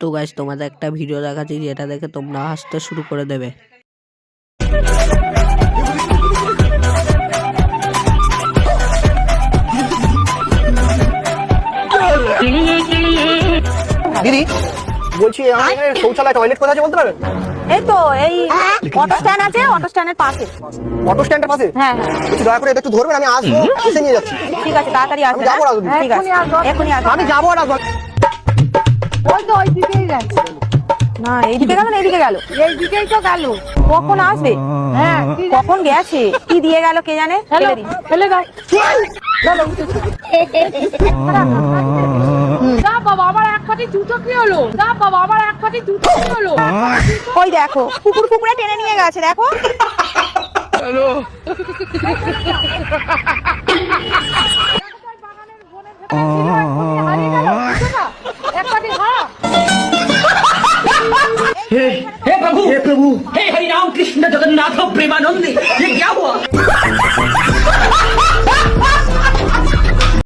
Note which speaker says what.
Speaker 1: তো গাইস তোমাদের একটা ভিডিও দেখাচ্ছি যেটা দেখে তোমরা হাসতে শুরু করে দেবে।
Speaker 2: দিদি বলছি আমার এখানে শৌচালয় টয়লেট কোথায় আছে বলতে পারবেন?
Speaker 3: এই তো এই অটো স্ট্যান্ড আছে, অটো স্ট্যান্ডের পাশে।
Speaker 2: অটো স্ট্যান্ডের পাশে?
Speaker 3: হ্যাঁ হ্যাঁ,
Speaker 2: একটু দয়া করে একটু ধরবেন, আমি আসবো, এসে নিয়ে যাচ্ছি।
Speaker 3: ঠিক আছে, তাড়াতাড়ি আসবে।
Speaker 2: যাবো না,
Speaker 3: ঠিক আছে, এখনই আসবে।
Speaker 2: আমি যাবো আর আসবো।
Speaker 4: ওই তো ওইদিকেই যাচ্ছে।
Speaker 3: না এইদিকে গেল না, এইদিকে গেল।
Speaker 4: এইদিকেই তো গেল।
Speaker 3: কখন আসবে?
Speaker 4: হ্যাঁ,
Speaker 3: কখন গেছে, কি দিয়ে গেল কে জানে। ফেলে দিই।
Speaker 4: ফেলে দাও। যা বাবা, আমার এক পাটি জুতো কি হলো? যা বাবা, আমার এক পাটি জুতো কি হলো?
Speaker 3: ওই দেখো কুকুর কুকুরে টেনে নিয়ে গেছে, দেখো।
Speaker 4: হারিয়ে গেল জুতোটা। এক পাটি হারা।
Speaker 5: हे प्रभु हे हरि राम कृष्ण जगन्नाथ प्रेमानंदी